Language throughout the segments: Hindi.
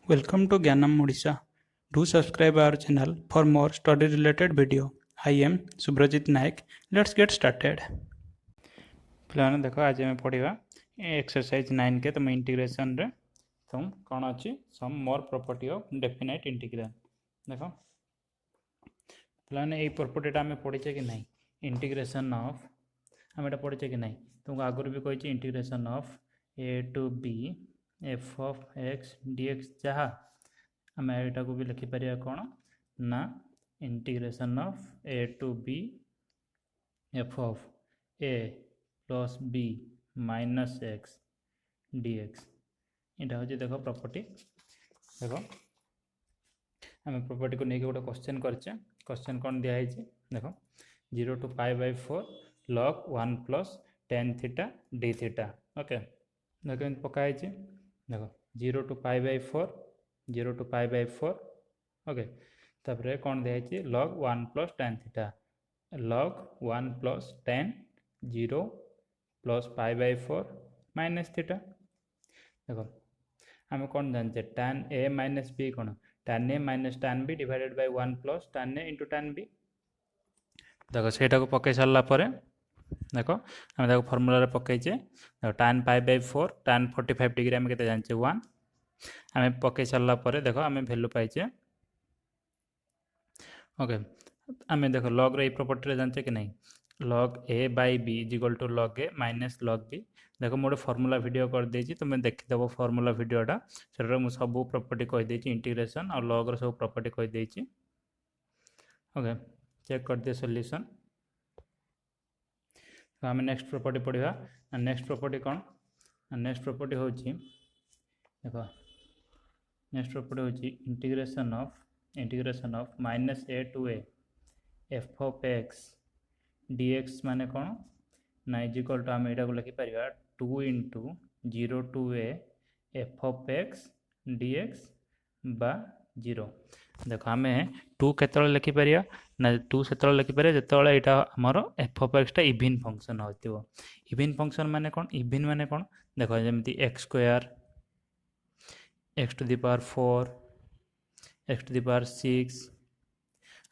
Welcome to Gyanam Odisha. Do subscribe our channel for more study related video. I am Subrajit Naik. Let's get started. पिलाने देखो आज हमें पढ़िबा एक्सरसाइज 9 के तुम इंटीग्रेशन रे तुम कौन अच्छी some more property of definite integral देखो पिलाने ये प्रॉपर्टीटा आम पढ़ीचे कि नहीं इंटीग्रेशन ऑफ आम एटा पढ़ीचे कि नहीं तुमको आगुरी भी कही integration of a to b f of x dx जहाँ आम एटा को भी लिखिपर कौन ना integration of a to b f of a plus b minus x dx यहाँ हूँ देख प्रॉपर्टी देख आम प्रॉपर्टी को लेकिन गोटे क्वेश्चन करचे क्वेश्चन कौन दिखाई देख 0 to π/4 log 1 plus tan theta d theta okay देख पकाई देख 0 to π/4 ओके तापर कौन दिखाई log 1 plus tan theta log 1 plus tan 0 plus π/4 minus theta देखो आम कौन जानते tan a माइनस बी कौन tan a माइनस tan b divided by 1 plus tan a into tan b देखो सेटा को पकई सारा पर देख आम देखो फर्मूला पकईचे देखो tan π/4 tan 45 डिग्री आम के जानचे 1 आम पकई सारा पर देख आम भैल्यू पाइचे ओके आम देख लॉग रे प्रॉपर्टी जानते कि नहीं log a by b is equal to log a minus log b देखो मोटे फॉर्मूला वीडियो कर देछि तुम देखिदेव फॉर्मूला वीडियोटा से मुझे सब प्रॉपर्टी कही देछि इंटीग्रेशन और लॉग रो सब प्रॉपर्टी कही देछि ओके चेक कर दिए सॉल्यूशन तो आम नेक्स्ट प्रॉपर्टी पढ़ा नेक्स्ट प्रॉपर्टी कौन नेक्स्ट प्रॉपर्टी हूँ देख नेक्स्ट प्रॉपर्टी हूँ integration of minus a to a f of x dx माने कौन ना इज इक्वल टू आम यहाँ को लिखिपर 2 into 0 to a f of x dx बा 0 देख आम 2 केत लिखिपर ना 2 से लिखिपर जो यहाँ आमर एफ ऑफ एक्सटा इविन फंक्शन हो इविन फंक्शन माने कौन इविन माने कौन देख जमी x square x to the power 4 x to the power 6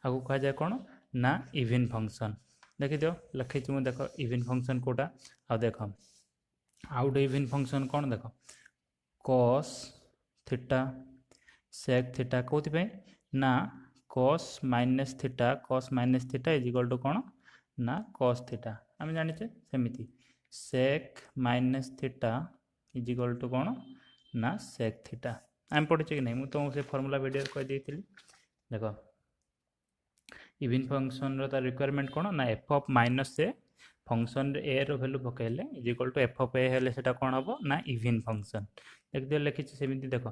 आगे कह जाए कौन ना इविन फंक्शन देखी दियो लिखी मुझे देख इविन फंक्शन कोटा आ देख आउट इविन फंक्शन कौन देख cos थीटा sec थीटा कौन ना cos minus theta is equal to कौन ना cos थीटा आम जाने सेमती sec minus theta is equal to कौन ना sec थीटा आम पढ़े कि नहीं मुझे तुमको से फॉर्मूला वीडियो कही देख इविन फंक्शन रो रिक्वायरमेंट कौन ना F of minus A function A रो वैल्यू पकेले is equal to F of A हेले सेटा कौन हम ना इविन फंक्शन देखिए लिखी सेमती देख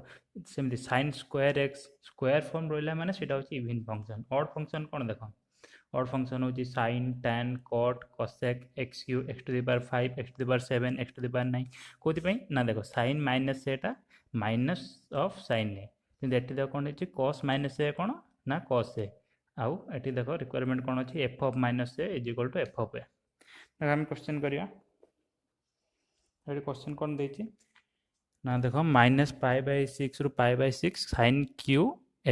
सेमती sin square x square form रहा माने सेटा होची इविन फंक्शन ऑड फंक्शन कौन देख ऑड फंक्शन होची sin tan cot cosec x क्यू x to the power 5 x to the power 7 x to the power 9 कोथि ना देख sin minus theta minus of sin ए किंतु एटी देख कौन होची cos माइनस ए कौन ना cos ए आउ एटी देख रिक्वायरमेंट कौन अच्छी F of minus A is equal to F of A देख आम क्वेश्चन करिया क्वेश्चन कौन देछि ना देख माइनस π/6 रु π/6 sin क्यू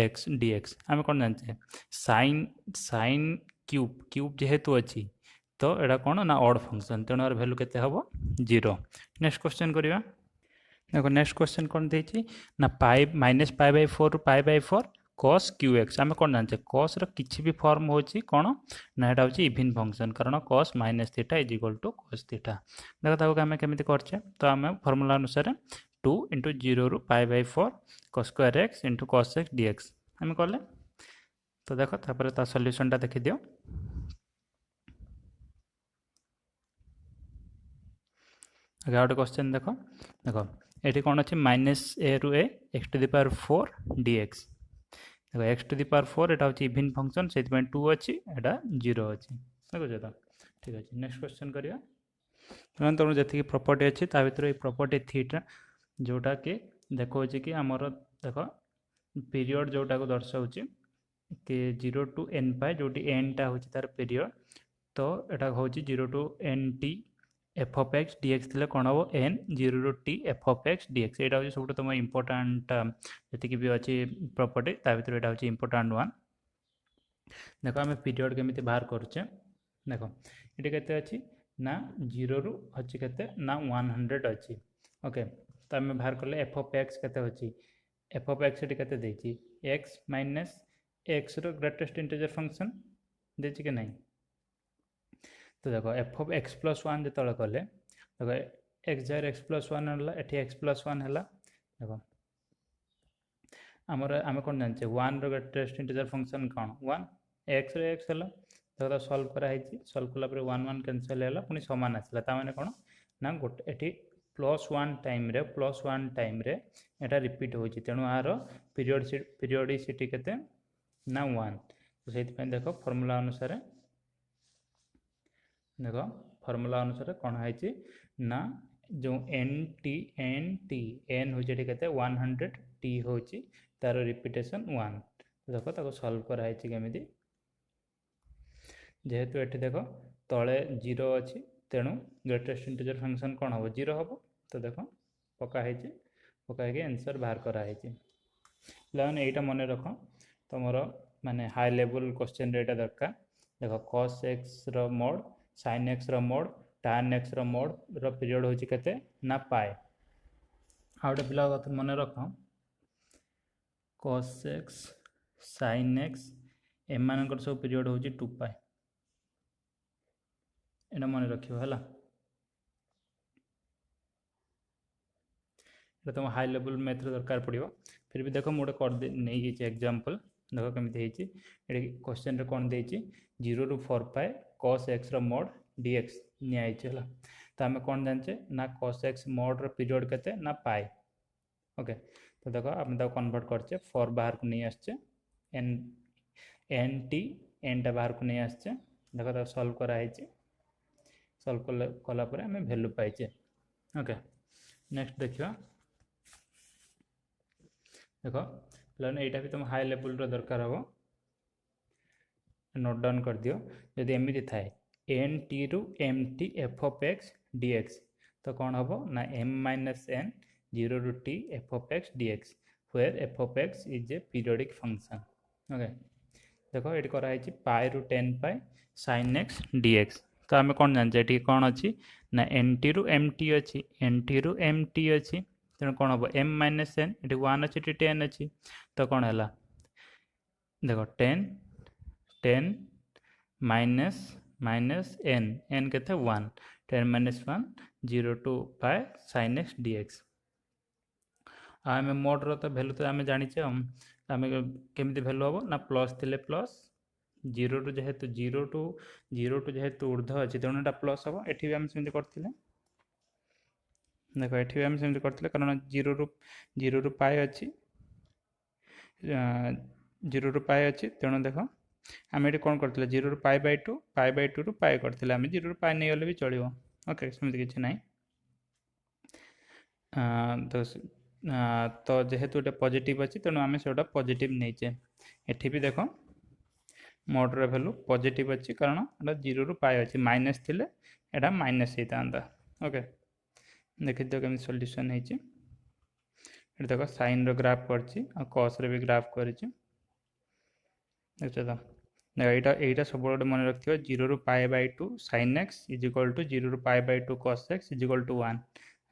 एक्स dx आम कौन जानते sin क्यूब जेहेतु अच्छी तो यहाँ कौन ना ऑड फंक्शन तेणु वैल्यू केते हम 0 नेक्स्ट क्वेश्चन करिया देखो नेक्स्ट क्वेश्चन कौन देछि ना माइनस π/4 रु π/4 cos क्यू एक्स आम कौन जानते cos रो किसी भी फॉर्म होची कौन ना यहाँ हूँ इविन फंक्शन कारण cos minus theta is equal to cos theta देख ताको आम केमी करचे तो आम फॉर्मूला अनुसार 2 इंटू 0 रु π/4 cos square x into cos x dx आम कले तो देख तापर ता सॉल्यूशनटा देखि दियो आगे गोटे क्वेश्चन देख देख ये कौन अच्छे माइनस ए रु A X to the power 4 dx देखो एक्स टू द पावर 4 यहाँ हूँ इविन फंक्शन से 2 अच्छी यहाँ 0 अच्छी देखो तो ठीक अच्छे नेक्स्ट क्वेश्चन करिया तुम जी प्रॉपर्टी अच्छी ता भर प्रॉपर्टी थीटा जोटा कि देखो कि आमर देख पीरियड जोटा को दर्शाऊँ कि 0 टू n पाए जो एन टा हूँ तार पीरियड तो यहाँ हूँ 0 to n t f of x D x थी कौन हम एन 0 ରୁ t f of x D x यहाँ हूँ सब तुम इम्पोर्टाट जी भी अच्छी प्रॉपर्टी ता भर यहाँ हूँ इम्पोर्टाट वन देख आम पीरियड केमी बाहर करुचे देख ये केते अच्छी ना 0 ରୁ अच्छी केते ना 100 अच्छी ओके तो आम बाहर कले एफ ऑफ एक्स केते अच्छी एफ ऑफ एक्स ये केते देछि एक्स माइनस एक्स रो ग्रेटेस्ट इंटीजर फंक्शन देछि कि नहीं तो देखो F of x plus one जो कले देखो एक्स जगह एक्स प्लस वन है ये एक्स प्लस वन है देखो आमर आम कौन जाने वन ग्रेटेस्ट इंटीजर फंक्शन कौन वन एक्स एक्स है देखो सल्व कराई सल्व कलापर वन वन कैनसल है पुणी सामान आसला ताने कौन ना गोटे ये प्लस वन टाइम रे एटा रिपीट हो तेणु यार पीरियडिसिटी केते ना वन तो से देख फर्मूला अनुसार देख फर्मूला अनुसार कौन है ना जो एन टी एन हूँ के 100 टी हूँ तार रिपीटेशन वन देख ताको सल्व कराई केमी जेहेतु ये देख तले 0 अच्छी तेणु ग्रेटेस्ट इंटीजर फंक्शन कौन हम 0 हम तो देख पकाई पकाई आंसर बाहर कराई पे यहाँ मन रख तुम माने हाई लेवल क्वेश्चन यहाँ दरकार देख cos x रो मोड sin x रो मोड tan x रो मोड रो पीरियड होची केते ना पाए आ गोटे पिला कथा मन रख cos x sin x एम सब पीरियड होची 2 पाए एटा मन रखियो हला एटा तुम हाई लेवल मैथ दरकार पड़ो फिर भी देख मुझे कर नहीं एग्जांपल देख केमी ये क्वेश्चन रे कौन देछि 0 ରୁ 4 पाए cos x रो मोड dx नियाइछ हला तो आम कौन जाने ना cos x मोड रो पीरियड केते ना पाए ओके तो देखो आम कन्वर्ट करचे 4 बाहर को नहीं आसचे एन एन टी एनटा बाहर को नहीं आसचे देखो सल्व कराई सल्व कलापर आम भैल्यू पाइचे ओके नेक्स्ट देखिए देख पे यहाँ भी तुम हाई लेवल दरकार हम नोट डाउन कर दियो जदि एमती थाए एन टी रु m t f of x D x तो कौन हम ना एम माइनस एन 0 ରୁ t f of x D x where f of x is a periodic function okay देख ये कराई पाए रु 10 पाए sin x dx तो आम कौन जाने ये कौन अच्छी ना एन टी रु एम टी अच्छी एन टी रु एम टी अच्छी तेणु कौन हम एम माइनस एन ये 1 अच्छी टी 10 अच्छी तो कौन है देख 10 माइनस माइनस एन एन के 1 10 माइनस 1 0 टू पाए sin x dx आम मोड्र तो भैल्यू तो आम जाचे आम केमी भैल्यू हम ना प्लस थे प्लस 0 टू जेहेतु 0 टू जेहेतु ऊर्ध्व अच्छी तेणु यहाँ प्लस हम ये आम सेमती करते देख ये भी आम सेमती करते कारण 0 ରୁ पाए अच्छी 0 ରୁ पाए अच्छी तेणु देख आम ये कौन करते 0 ରୁ पाए बाय 2 ରୁ पाए करते आम 0 ରୁ पाए नहीं गले भी चलो ओके सेमती किसी ना तो जेहेतु ये पॉजिटिव अच्छी तेणु आम से पॉजिटिव नहींचे ये भी देख मोड्र भैल्यू पॉजिटिव अच्छी कारण यहाँ 0 ରୁ पाए अच्छी माइनस थे यहाँ माइनस होता ओके देखी दियो केमी सॉल्यूशन है देख साइन ग्राफ करछि आ कॉस रे भी ग्राफ करछि देखो तो यहाँ सब मन रखियो 0 ରୁ पाए by 2 sin x is equal to 0 ରୁ पाए by 2 cos x is equal to 1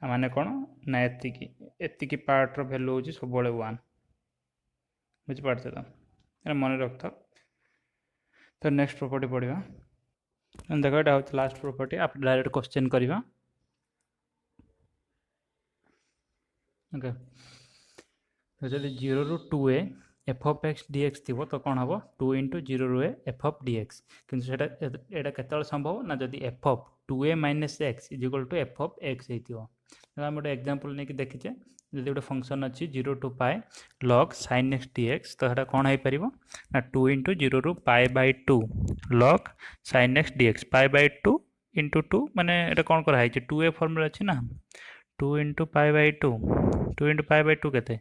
माने कौन ना एतिकी पार्ट रो वैल्यू होची सब 1 बुझी पारछ तो मन रख तो नेक्स्ट प्रॉपर्टी पढ़िया देखो यहाँ हूँ लास्ट प्रॉपर्टी आप डायरेक्ट क्वेश्चन करवा ओके तो जब 0 ରୁ 2a f of x D x थी तो कौन हम 2 × 0 ରୁ a f of d x किंतु यहाँ केत संभव ना जदि f of 2a minus x is equal to F of x होता गोटे एग्जांपल नहीं देखीचे जब गोटे फंक्शन अच्छी 0 टू पाए log sin x dx तो यहाँ कौन हो पार ना 2 × 0 ରୁ पाए by 2 log sin x dx पाए बाय 2 × 2 माने ये कौन कराई 2a फॉर्मूला अच्छी ना 2 × पाए बाय 2 2 × पाए बाय 2 के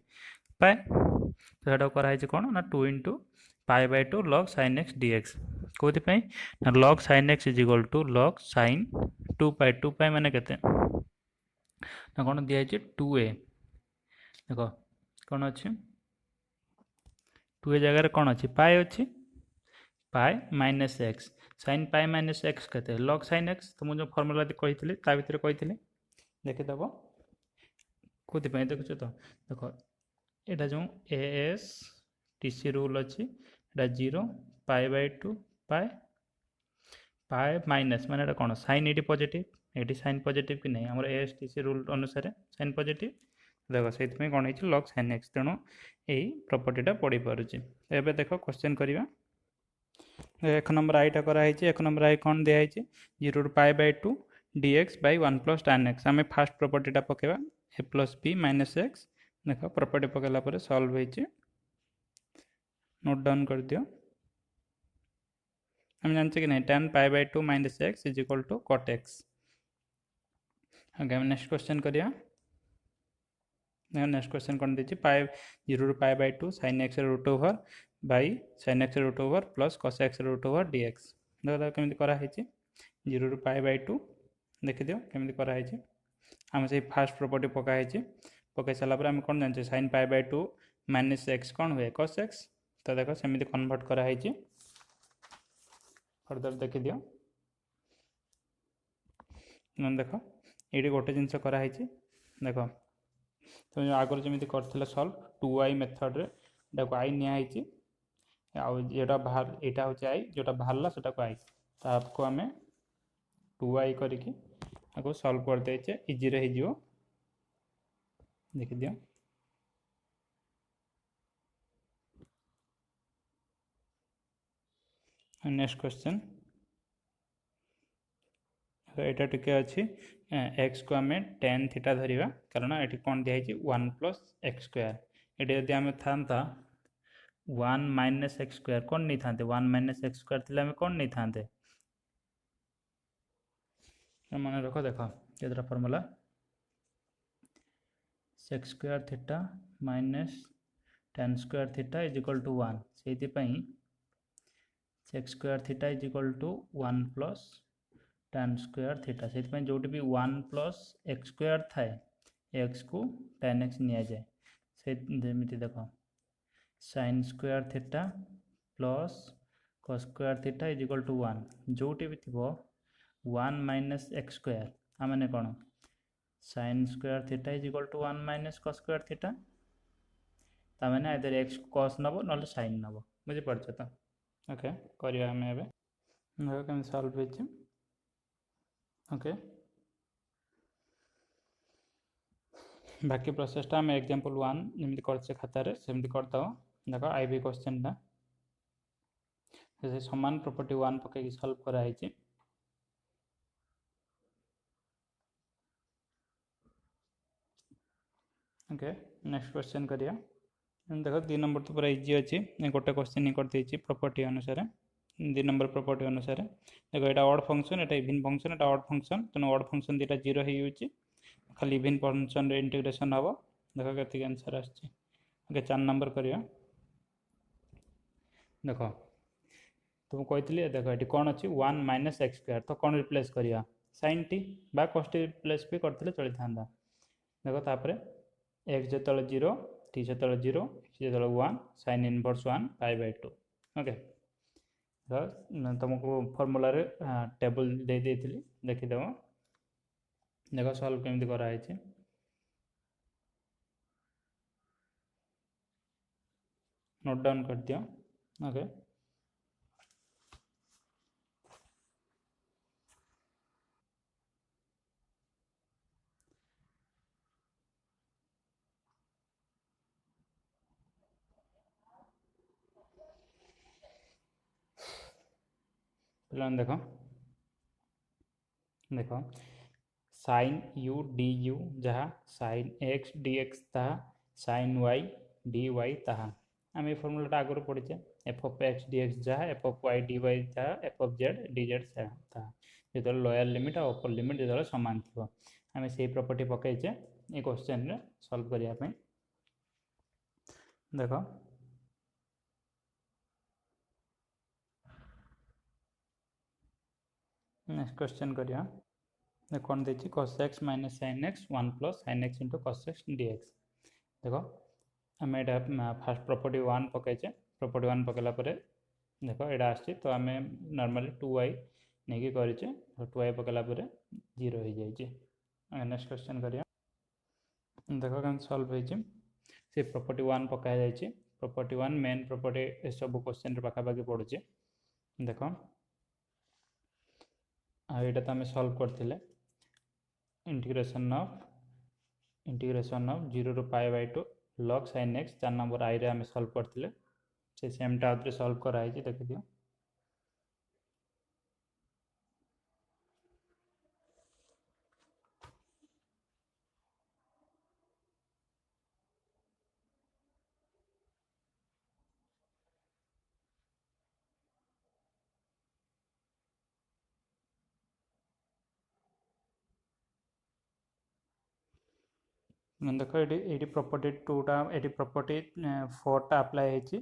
पाए तो यहाँ कराई कौन ना 2 × पाए by 2 log sin x dx कौन ना log sin x is equal to log sin two pi मैंने केते ना कौन दिखाई 2a देख कौन अच्छी 2a जगह कौन अच्छी पाए अच्छी पाए माइनस एक्स साइन पाए माइनस एक्स के लॉग साइन एक्स तो मुझे फर्मूला कही ता भितर कही देखीदेव कौन देखुच तो देख यहाँ जो A S T C rule अच्छी एटा 0 पाए बाय 2 पाए पाए माइनस माने कौन साइन ये पॉजिटिव ये साइन पॉजिटिव कि नहीं आम A S T C rule अनुसार साइन पॉजिटिव देख से कौन है लॉग साइन एक्स तेणु यही प्रॉपर्टीटा पढ़ी पारुची एबे देख क्वेश्चन करवा एक नंबर आईटा कराई एक नंबर आई कौन दिखाई 0 पाए by 2 dx by 1 plus tan x आम फास्ट प्रॉपर्टीटा पकेबा ए प्लस बी माइनस एक्स देख प्रॉपर्टी पकेला पर सॉल्व होइए नोट डाउन कर दियो हम जानते कि नहीं tan pi by 2 minus x is equal to cot x आगे हम नेक्स्ट क्वेश्चन करिया नेक्स्ट क्वेश्चन कौन दी pi 0 pi by 2 sin x root over by sin x root over plus cos x root over dx देख केमी कराई 0 पाई बाय 2 देखिदियो केमी कराई आम से फास्ट प्रॉपर्टी पकाई पकई सारापर आम कौन जानते sin pi by 2 minus x कौन हुए cos x तो देख सेमती कन्वर्ट कराई फर्दर देखिदियो देख ये गोटे जिनस कराई देख तो आगर जमी कर सल्व 2i मेथड रे आई निहाई आउटा बाहर यहाँ हूँ आई जोटा बाहर से आई तो आपको आम 2i करके सल्व कर देचे इजी रे हो देखी दियो नेक्स्ट क्वेश्चन यहाँ टी अच्छी एक्स को आम tan थीटा धरिया कारण ये कौन दिखाई 1 प्लस एक्स स्क्वायर ये जब आम था 1 माइनस एक्स स्क्वायर कौन नहीं था 1 माइनस एक्स स्क्वायर थे कौन नहीं था मन रख देख ये formula sec square theta minus tan square theta is equal to 1 से sec square theta is equal to 1 plus tan square theta से जो भी 1 प्लस एक्स स्क्वायर थाए एक्स को tan x नि जाए से जमीती देख sin square theta plus cos square theta is equal to 1 जोटी भी थी 1 माइनस एक्स स्क्वायर आने कौन sin square theta is equal to 1 minus cos square theta तमें आइदर एक्स cos नब ना sin नब बुझीपार तो ओके करवा आम एवं कमी सल्व हो ओके बाकी प्रोसेसटा आम एग्जांपल 1 जमी कर खातार सेमती करदे देख आई भी क्वेश्चन समान प्रॉपर्टी 1 पकई सल्व कराई ओके नेक्स्ट क्वेश्चन करिया देख 2 नंबर तो पूरा इजी अच्छी गोटे क्वेश्चन ही कर प्रॉपर्टी अनुसार 2 नंबर प्रॉपर्टी अनुसार देख यहाँ ऑड फंक्शन यहाँ इवन फंक्शन यहाँ ऑड फंक्शन तेणु ऑड फंक्शन दुटा 0 हो खाली इवन फंक्शन इंटीग्रेशन हम देख के आंसर आसके 4 नंबर करिया देख तुम कही देख ये कौन अच्छी 1 माइनस एक्स स्क्वायर तो कौन रिप्लेस करिया sin t बा cos t रिप्लेस भी करते चली था देख तापर एक्स जो 0 टी जो 0 x जो 1 sin inverse 1 pi by 2 okay तुमको फर्मूला टेबल दे देखीदेव देख सल्व केमती कराई नोट डाउन कर दियो ओके देख देख sin u डी यू जहाँ sin x dx ताहा sin y dy ताहा आम ये फर्मूलाटा आगुरी पढ़ीचे F of x D X जहाँ F of Y D Y जहाँ F of Z D Z ताहा जो लोअर लिमिट और अपर लिमिट जो सामान थी आम से प्रॉपर्टी पकईचे ये क्वेश्चन रे सॉल्व करने देख नेक्स्ट क्वेश्चन करिया कौन देखिए cos x minus sin x 1 plus sin x into cos x dx। देख आम यहाँ फास्ट प्रॉपर्टी 1 पकईचे प्रॉपर्टी 1 पकेला देख यहाँ आसी तो आम नॉर्मली 2y नहीं करेचे तो 2y पकेला 0 हो जाए। नेक्स्ट क्वेश्चन करिया देख कम सॉल्व हो से प्रॉपर्टी 1 पका जाए प्रॉपर्टी 1 मेन प्रॉपर्टी सब क्वेश्चन पाखापाखि पड़ुचे देख आईटा तो आम सॉल्व करथिले इंटीग्रेशन ऑफ 0 ରୁ pi by 2 log sin x 4 number आई रे आम सॉल्व करथिले से सेमटा आउथरे सॉल्व कराई देखि दियो। देख ये प्रॉपर्टी 2टा ये प्रॉपर्टी 4टा अप्लाई होती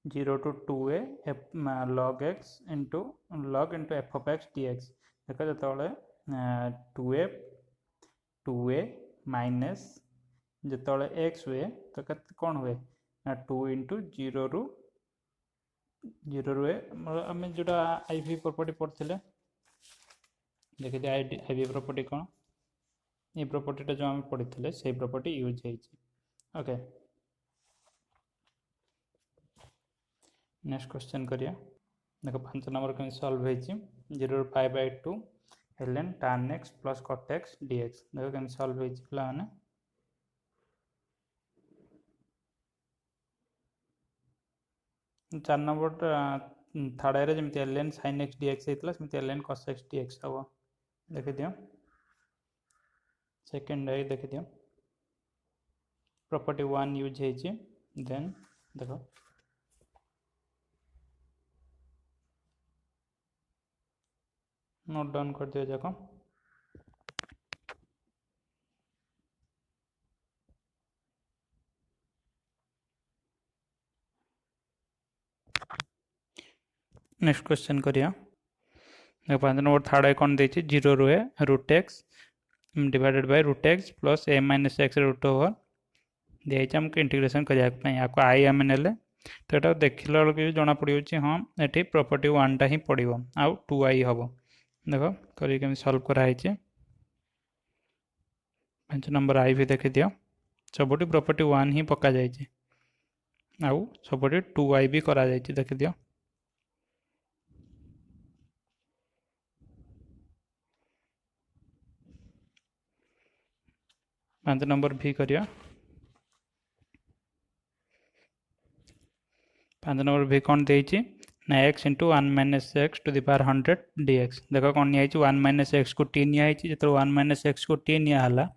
0 to 2a log x into f of x dx देख जो 2a माइनस जो x हुए तो कौन हुए 2 इंटू 0 ରୁ आम जोटा आई भी प्रॉपर्टी पढ़ते देखिए आई भी प्रॉपर्टी कौन ये प्रॉपर्टीटा जो आम पढ़ी से प्रॉपर्टी यूज है। ओके नेक्स्ट क्वेश्चन करिया देखो 5 नंबर कमी सॉल्व हो 0 ରୁ pi by 2 ln tan x plus cot x dx देखो कमी सॉल्व हो पे 4 नंबर थर्ड आए जमी ln sin x dx होता है ln cos x dx हम देख दियो सेकेंड आई देख दियो प्रॉपर्टी 1 यूज है देन देखो नोट डाउन कर दियो जाको नेक्स्ट क्वेश्चन करिया 5 नंबर थर्ड आई कौन देखिए 0 ରୁ root x divided by root x plus a minus x root over दिखाई आमको इंटीग्रेशन करने आपको आई आम ने तो यहाँ देखला बेलू जना पड़ो हाँ ये प्रॉपर्टी 1टा ही पड़ो आउ 2i हम देख कर सॉल्व कराई 5 नंबर आई भी देखी दियो सबुठ प्रॉपर्टी 1 ही पका जाए आउ सबुठ 2i भी करा जाए देखी दियो 5 नंबर भी करिया 5 नंबर भी कौन देती ना x into 1 minus x to the power 100 dx देख कौन नि 1 माइनस एक्स को टी नि जो 1 माइनस एक्स को टी निला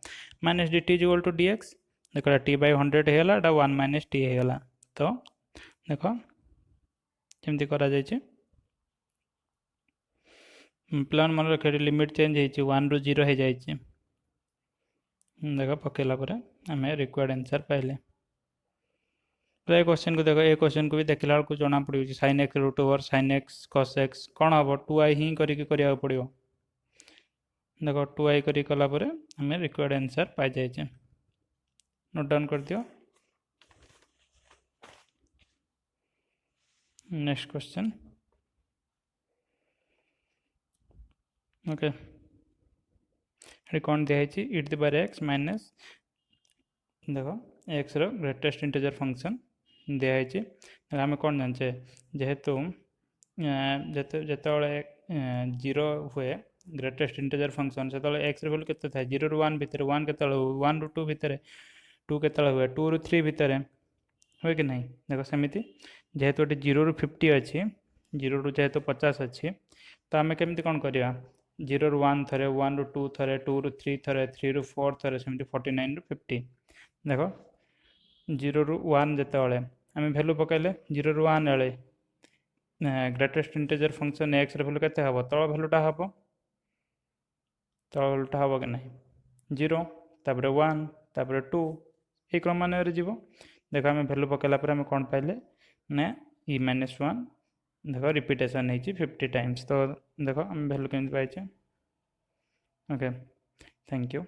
minus d t is equal to dx देख टी बाय 100 होगा 1 माइनस टी होगा तो देख जमी करा प्लान मन रख लिमिट चेंज हो 1 ରୁ 0 हो जाए देख पकेला आम रिक्वायर्ड आंसर पाइले तो ये क्वेश्चन को देख ये क्वेश्चन को भी देखला बेलू जना पड़ो sin x root over sin x cos x कौन हम 2i ही करा पड़ो देख 2i कलापर आम रिक्वायर्ड आंसर पाई जाए नोट डाउन कर दियो। नेक्स्ट क्वेश्चन ओके ये कौन दिखाई e to the power x minus देख x रो ग्रेटेस्ट इंटीजर फंक्शन दिखाई आम कौन जाने जेहेतु जो 0 हुए ग्रेटेस्ट इंटीजर फंक्शन से एक्स वैल्यू के 0 ରୁ 1 भितर 1 के 1 ରୁ 2 भितर 2 के हुए 2 ରୁ 3 भितर हुए कि नहीं देख सेमती जेहेतु ये 0 ରୁ 50 अच्छी 0 ରୁ जेहेतु 50 अच्छी तो आम केमती कौन करवा 0 ରୁ 1 थे 1 ରୁ 2 थे 2 ରୁ 3 थे 3 ରୁ 4 थे सेमती 49 ରୁ 50 देख 0 ରୁ 1 जिते आम भैल्यू पकड़े 0 ରୁ 1 बेले greatest integer function x value के हम तल भैल्यूटा हम तल भैल्यूटा हम कि नहीं 0 तापर 1 तापर 2 ये क्रम मान जीव देख आम भैल्यू पकड़ा आम कौन पाइले ना e माइनस 1 देख रिपीटेसन हो 50 टाइम्स तो देख आम भैल्यू केमती पाइचे ओके, थैंक यू।